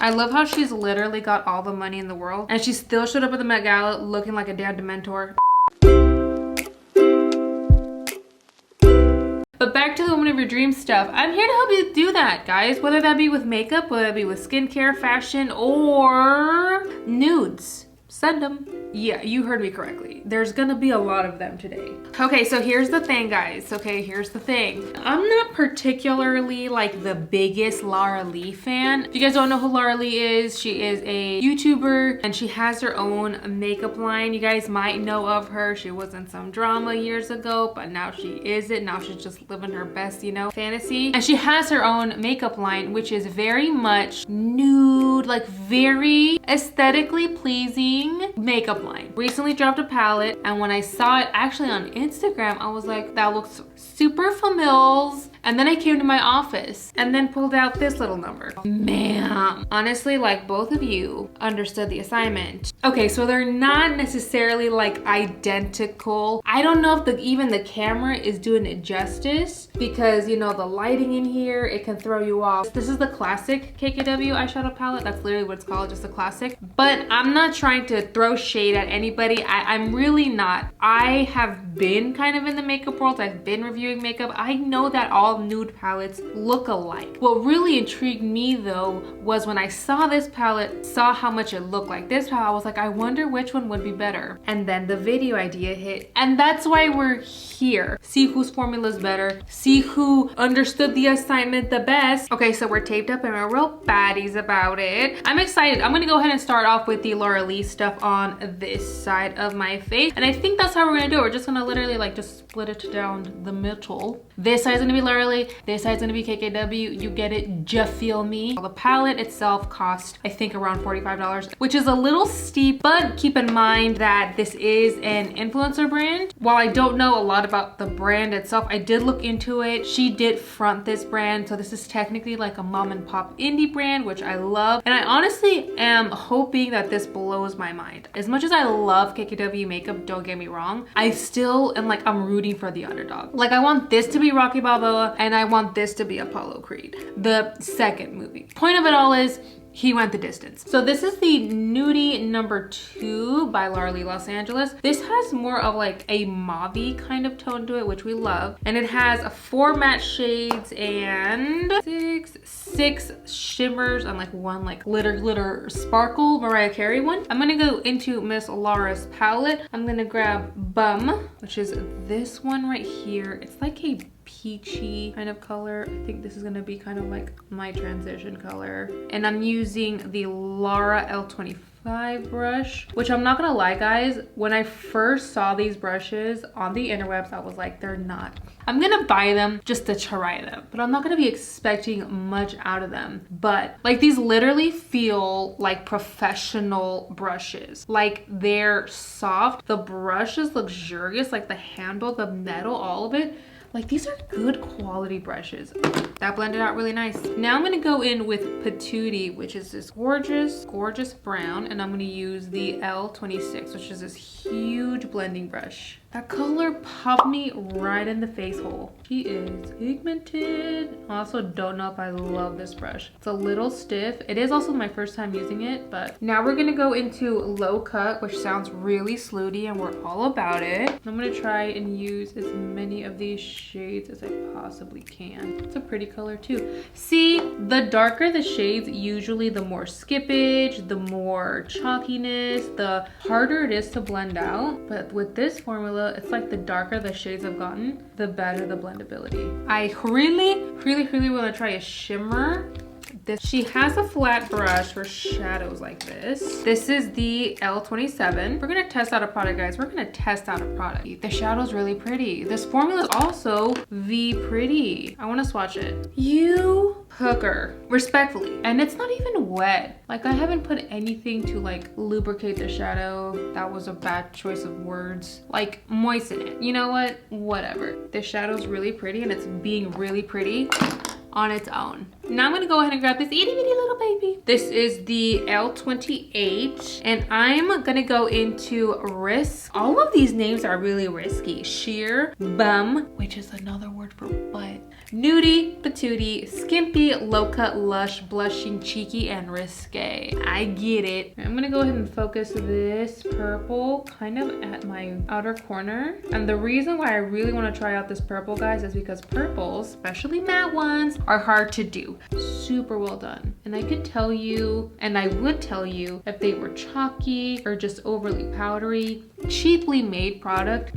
I love how she's literally got all the money in the world and she still showed up at the Met Gala looking like a damn Dementor. But back to the woman of your dreams stuff. I'm here to help you do that, guys. Whether that be with makeup, whether that be with skincare, fashion, or nudes. Send them. Yeah, you heard me correctly. There's gonna be a lot of them today. Okay, so here's the thing, guys. Okay, here's the thing. I'm not particularly like the biggest Lara Lee fan. If you guys don't know who Lara Lee is, she is a YouTuber and she has her own makeup line. You guys might know of her. She was in some drama years ago, but now she isn't. Now she's just living her best, you know, fantasy. And she has her own makeup line, which is very much nude, like very aesthetically pleasing makeup line. Recently dropped a palette, and when I saw it actually on Instagram, I was like, that looks super familiar. And then I came to my office and then pulled out this little number. Ma'am. Honestly, like both of you understood the assignment. Okay, so they're not necessarily like identical. I don't know if even the camera is doing it justice because, you know, the lighting in here, it can throw you off. This is the classic KKW eyeshadow palette. That's literally what it's called, just a classic. But I'm not trying to throw shade at anybody. I'm really not. I have been kind of in the makeup world. I've been reviewing makeup. I know that all nude palettes look alike. What really intrigued me though was when I saw this palette, saw how much it looked like this palette, I was like, I wonder which one would be better. And then the video idea hit, and that's why we're here. See whose formula is better, see who understood the assignment the best. Okay, so we're taped up and we're real baddies about it. I'm excited. I'm gonna go ahead and start off with the Lara Lee stuff on this side of my face, and I think that's how we're gonna do it. We're just gonna literally like just split it down the middle. This side's gonna be Lara Lee, this side's gonna be KKW. You get it, just feel me. The palette itself cost, I think, around $45, which is a little steep, but keep in mind that this is an influencer brand. While I don't know a lot about the brand itself, I did look into it. She did front this brand, so this is technically like a mom and pop indie brand, which I love. And I honestly am hoping that this blows my mind. As much as I love KKW makeup, don't get me wrong, I still am like, I'm rooting for the underdog. Like I want this to be Rocky Balboa and I want this to be Apollo Creed, the second movie. Point of it all is he went the distance. So this is the Nudie number 2 by Lara Lee Los Angeles. This has more of like a mauve-y kind of tone to it, which we love. And it has 4 matte shades and six shimmers and like 1 like glitter sparkle Mariah Carey one. I'm gonna go into Miss Lara's palette. I'm gonna grab Bum, which is this one right here. It's like a peachy kind of color. I think this is gonna be kind of like my transition color. And I'm using the Lara L25 brush, which I'm not gonna lie guys, when I first saw these brushes on the interwebs, I was like, they're not. I'm gonna buy them just to try them, but I'm not gonna be expecting much out of them. But like these literally feel like professional brushes. Like they're soft, the brush is luxurious, like the handle, the metal, all of it. Like these are good quality brushes. That blended out really nice. Now I'm gonna go in with Patootie, which is this gorgeous, gorgeous brown. And I'm gonna use the L26, which is this huge blending brush. That color popped me right in the face hole. She is pigmented. I also don't know if I love this brush. It's a little stiff. It is also my first time using it, but now we're gonna go into Low Cut, which sounds really slutty and we're all about it. I'm gonna try and use as many of these shades as I possibly can. It's a pretty color too. See, the darker the shades, usually the more skippage, the more chalkiness, the harder it is to blend out. But with this formula, it's like the darker the shades have gotten, the better the blendability. I really want to try a shimmer. She has a flat brush for shadows like this. This is the L27. We're gonna test out a product, guys. We're gonna test out a product. The shadow's really pretty. This formula is also pretty. I wanna swatch it. You hooker, respectfully. And it's not even wet. Like I haven't put anything to like lubricate the shadow. That was a bad choice of words. Like moisten it. You know what? Whatever. This shadow's really pretty and it's being really pretty on its own. Now I'm gonna go ahead and grab this itty bitty little baby. This is the L28 and I'm gonna go into Risk. All of these names are really risky. Sheer, Bum, which is another word for butt, Nudie, Patootie, Skimpy, Low Cut, Lush, Blushing, Cheeky, and Risque. I get it. I'm gonna go ahead and focus this purple kind of at my outer corner. And the reason why I really want to try out this purple, guys, is because purples, especially matte ones, are hard to do. Super well done. And I could tell you, and I would tell you, if they were chalky or just overly powdery, cheaply made product.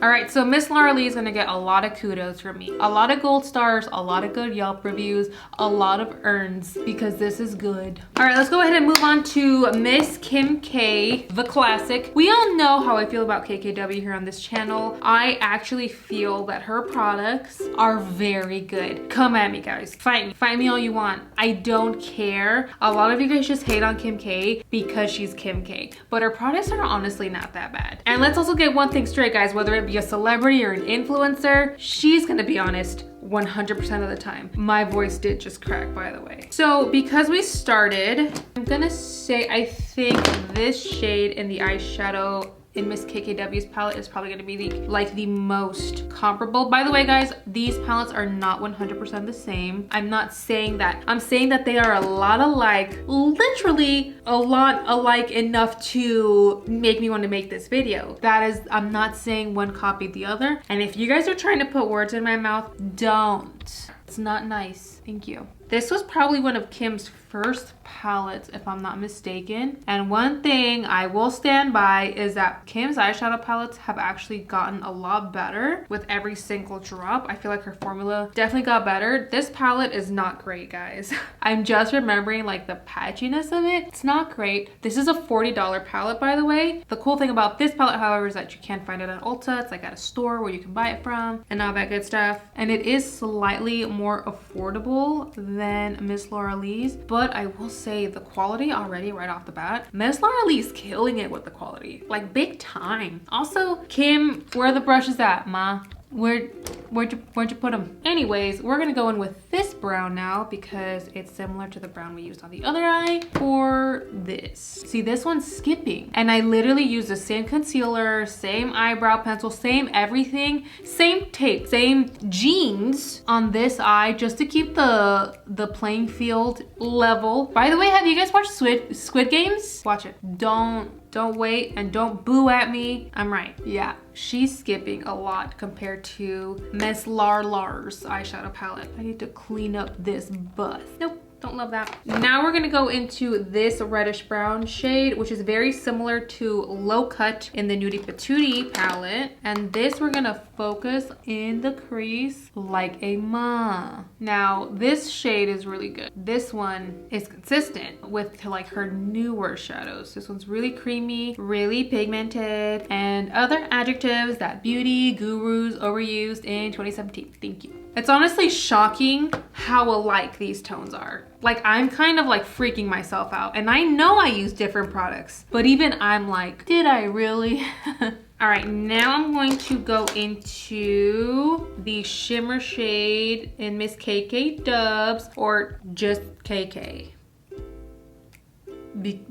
All right, so Miss Lara Lee is gonna get a lot of kudos from me. A lot of gold stars, a lot of good Yelp reviews, a lot of earns, because this is good. All right, let's go ahead and move on to Miss Kim K, the classic. We all know how I feel about KKW here on this channel. I actually feel that her products are very good. Come at me, guys. Fight me all you want. I don't care. A lot of you guys just hate on Kim K because she's Kim K, but her products are honestly not that bad. And let's also get one thing straight, guys, whether it be a celebrity or an influencer, she's gonna be honest 100% of the time. My voice did just crack, by the way. So because we started, I'm gonna say I think this shade in the eyeshadow in Miss KKW's palette is probably gonna be the most comparable. By the way, guys, these palettes are not 100% the same. I'm not saying that. I'm saying that they are a lot alike, literally a lot alike enough to make me want to make this video. That is, I'm not saying one copied the other. And if you guys are trying to put words in my mouth, don't. It's not nice. Thank you. This was probably one of Kim's first palettes, if I'm not mistaken. And one thing I will stand by is that Kim's eyeshadow palettes have actually gotten a lot better with every single drop. I feel like her formula definitely got better. This palette is not great, guys. I'm just remembering like the patchiness of it. It's not great. This is a $40 palette, by the way. The cool thing about this palette, however, is that you can find it at Ulta. It's like at a store where you can buy it from and all that good stuff. And it is slightly more affordable than Miss Lara Lee's, but I will say the quality already right off the bat, Miss Lara Lee's killing it with the quality, like big time. Also, Kim, where are the brushes at, ma? Where'd you put them? Anyways, we're gonna go in with this brown now because it's similar to the brown we used on the other eye for this. See, this one's skipping. And I literally used the same concealer, same eyebrow pencil, same everything, same tape, same jeans on this eye just to keep the playing field level. By the way, have you guys watched Squid Games? Watch it. Don't wait and don't boo at me. I'm right. Yeah, she's skipping a lot compared to Miss Lara's eyeshadow palette. I need to clean up this bust. Nope. Don't love that. Now we're gonna go into this reddish brown shade, which is very similar to Low Cut in the Nudie Patootie palette. And this we're gonna focus in the crease like a ma. Now, this shade is really good. This one is consistent with like her newer shadows. This one's really creamy, really pigmented, and other adjectives that beauty gurus overused in 2017. Thank you. It's honestly shocking how alike these tones are. Like, I'm kind of like freaking myself out. And I know I use different products, but even I'm like, did I really? All right, now I'm going to go into the shimmer shade in Miss KKW, or just KK.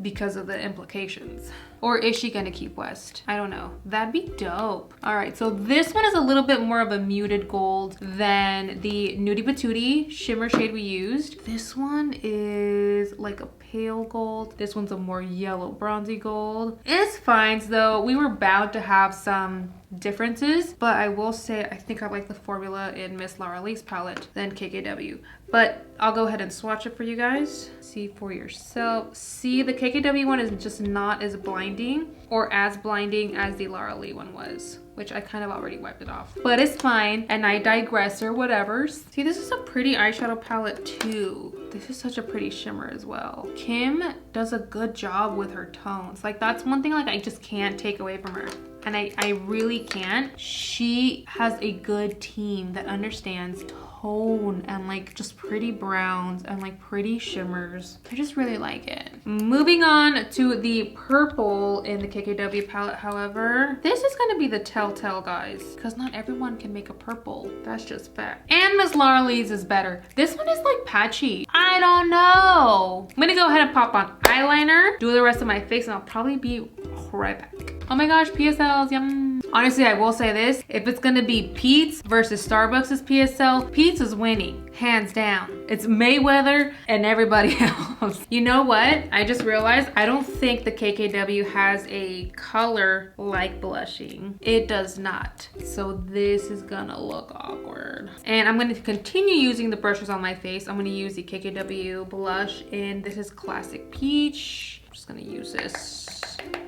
Because of the implications. Or is she gonna keep West? I don't know. That'd be dope. All right, so this one is a little bit more of a muted gold than the Nudie Patootie shimmer shade we used. This one is like a pale gold. This one's a more yellow bronzy gold. It's fine though. We were bound to have some differences, but I will say I think I like the formula in Miss Lara Lee's palette than KKW. But I'll go ahead and swatch it for you guys. See for yourself. See, the KKW one is just not as blinding or as blinding as the Lara Lee one was, which I kind of already wiped it off. But it's fine, and I digress or whatever. See, this is a pretty eyeshadow palette too. This is such a pretty shimmer as well. Kim does a good job with her tones. Like, that's one thing like I just can't take away from her. And I really can't. She has a good team that understands tone and like just pretty browns and like pretty shimmers. I just really like it. Moving on to the purple in the KKW palette, however, this is gonna be the telltale, guys, because not everyone can make a purple. That's just fact. And Miss Lara Lee's is better. This one is like patchy. I don't know. I'm gonna go ahead and pop on eyeliner, do the rest of my face, and I'll probably be right back. Oh my gosh, PSLs, yum. Honestly, I will say this. If it's gonna be Pete's versus Starbucks' PSL, Pete's is winning, hands down. It's Mayweather and everybody else. You know what? I just realized I don't think the KKW has a color like blushing. It does not. So this is gonna look awkward. And I'm gonna continue using the brushes on my face. I'm gonna use the KKW blush, and this is Classic Peach. I'm just gonna use this.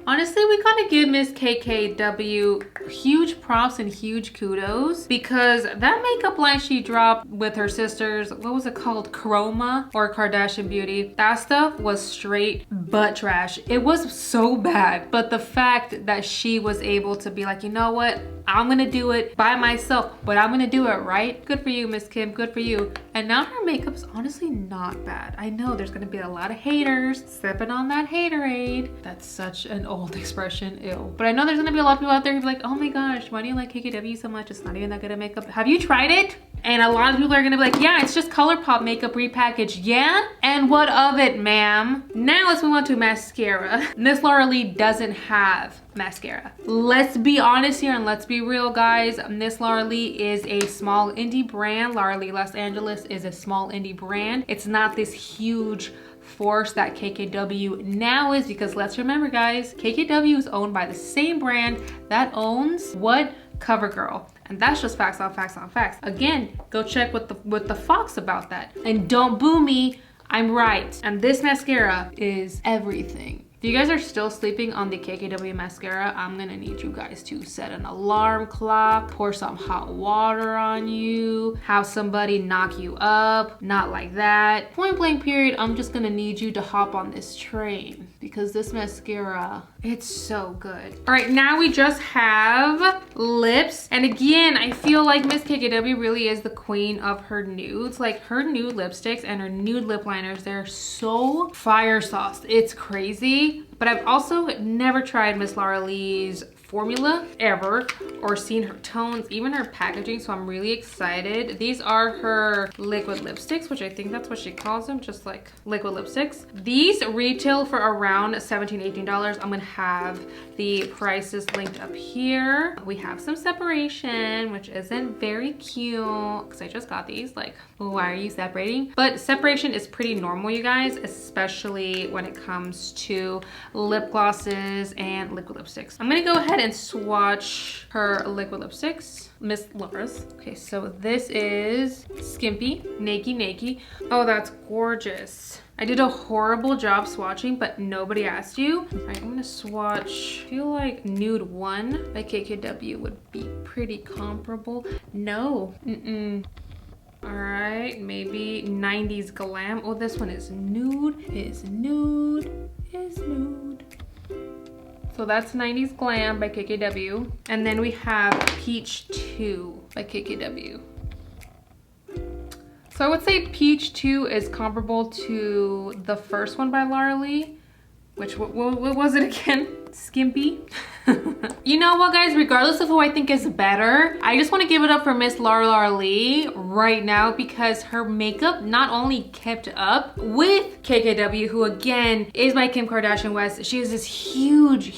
Honestly, we gotta give Miss KKW huge props and huge kudos, because that makeup line she dropped with her sisters, what was it called? Chroma or Kardashian Beauty. That stuff was straight butt trash. It was so bad. But the fact that she was able to be like, you know what? I'm gonna do it by myself, but I'm gonna do it right. Good for you, Miss Kim, good for you. And now her makeup is honestly not bad. I know there's gonna be a lot of haters sipping on that haterade. That's such an old expression, ew. But I know there's gonna be a lot of people out there who'd be like, oh my gosh, why do you like KKW so much? It's not even that good at makeup. Have you tried it? And a lot of people are gonna be like, yeah, it's just ColourPop makeup repackaged. Yeah? And what of it, ma'am? Now let's move on to mascara. Miss Lara Lee doesn't have mascara. Let's be honest here and let's be real, guys. Miss Lara Lee is a small indie brand. Lara Lee Los Angeles is a small indie brand. It's not this huge force that KKW now is, because let's remember, guys, KKW is owned by the same brand that owns what? CoverGirl. And that's just facts on facts on facts. Again, go check with the Fox about that. And don't boo me, I'm right. And this mascara is everything. If you guys are still sleeping on the KKW mascara, I'm gonna need you guys to set an alarm clock, pour some hot water on you, have somebody knock you up, not like that. Point blank period, I'm just gonna need you to hop on this train, because this mascara, it's so good. All right, now we just have lips. And again, I feel like Miss KKW really is the queen of her nudes. Like her nude lipsticks and her nude lip liners, they're so fire sauced. It's crazy. But I've also never tried Miss Lara Lee's formula ever, or seen her tones, even her packaging, so I'm really excited. These are her liquid lipsticks, which I think that's what she calls them, just like liquid lipsticks. These retail for around $17, $18. I'm gonna have the prices linked up here. We have some separation, which isn't very cute, because I just got these, like, why are you separating? But separation is pretty normal, you guys, especially when it comes to lip glosses and liquid lipsticks. I'm gonna go ahead and swatch her liquid lipsticks, Miss Lara's. Okay, so this is Skimpy, Nakey. Oh, that's gorgeous. I did a horrible job swatching, but nobody asked you. All right, I'm gonna swatch. I feel like Nude 1 by KKW would be pretty comparable. No, All right, maybe 90s Glam. Oh, this one is nude, is nude, is nude. So that's 90s Glam by KKW. And then we have Peach 2 by KKW. So I would say Peach 2 is comparable to the first one by Lara Lee, which, what was it again? Skimpy. You know what, guys, regardless of who I think is better, I just want to give it up for Miss Lara Lee right now, because her makeup not only kept up with KKW, who again is by Kim Kardashian West. She is this huge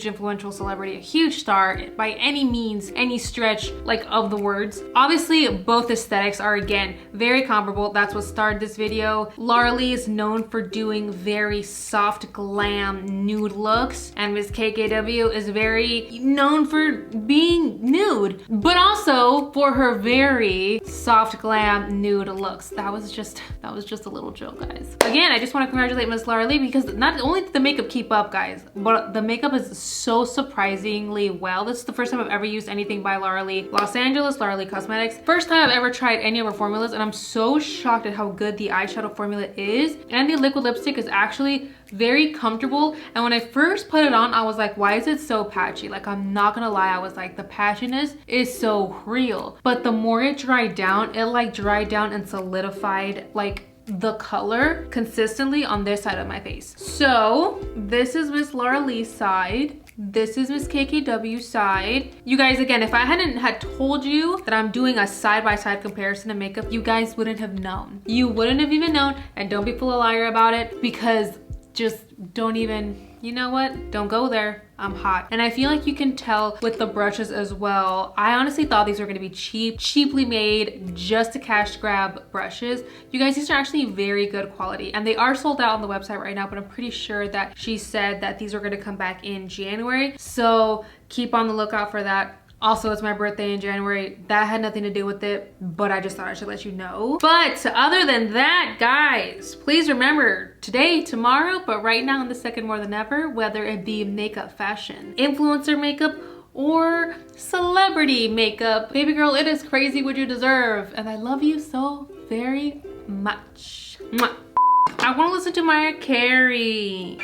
influential celebrity, a huge star by any means, any stretch like of the words. Obviously both aesthetics are again very comparable. That's what started this video. Lara Lee is known for doing very soft glam nude looks, and Miss KKW is very known for being nude, but also for her very soft glam nude looks. That was just a little joke, guys. Again, I just want to congratulate Miss Lara Lee, because not only did the makeup keep up, guys, but the makeup is so surprisingly well. This is the first time I've ever used anything by Lara Lee Los Angeles, Lara Lee Cosmetics. First time I've ever tried any of her formulas, and I'm so shocked at how good the eyeshadow formula is. And the liquid lipstick is actually very comfortable. And when I first put it on, I was like, why is it so patchy? Like, I'm not gonna lie, I was like, the patchiness is so real. But the more it dried down, it like dried down and solidified like the color consistently on this side of my face. So this is Miss Lara Lee's side. This is Miss KKW side. You guys, again, if I hadn't had told you that I'm doing a side-by-side comparison of makeup, you guys wouldn't have known. You wouldn't have even known, and don't be full of liar about it, because just don't even, you know what? Don't go there. I'm hot. And I feel like you can tell with the brushes as well. I honestly thought these were gonna be cheaply made, just a cash grab brushes. You guys, these are actually very good quality and they are sold out on the website right now, but I'm pretty sure that she said that these are gonna come back in January. So keep on the lookout for that. Also, it's my birthday in January. That had nothing to do with it, but I just thought I should let you know. But other than that, guys, please remember today, tomorrow, but right now in the second more than ever, whether it be makeup, fashion, influencer makeup, or celebrity makeup, baby girl, it is crazy what you deserve. And I love you so very much. Mwah. I want to listen to Mariah Carey.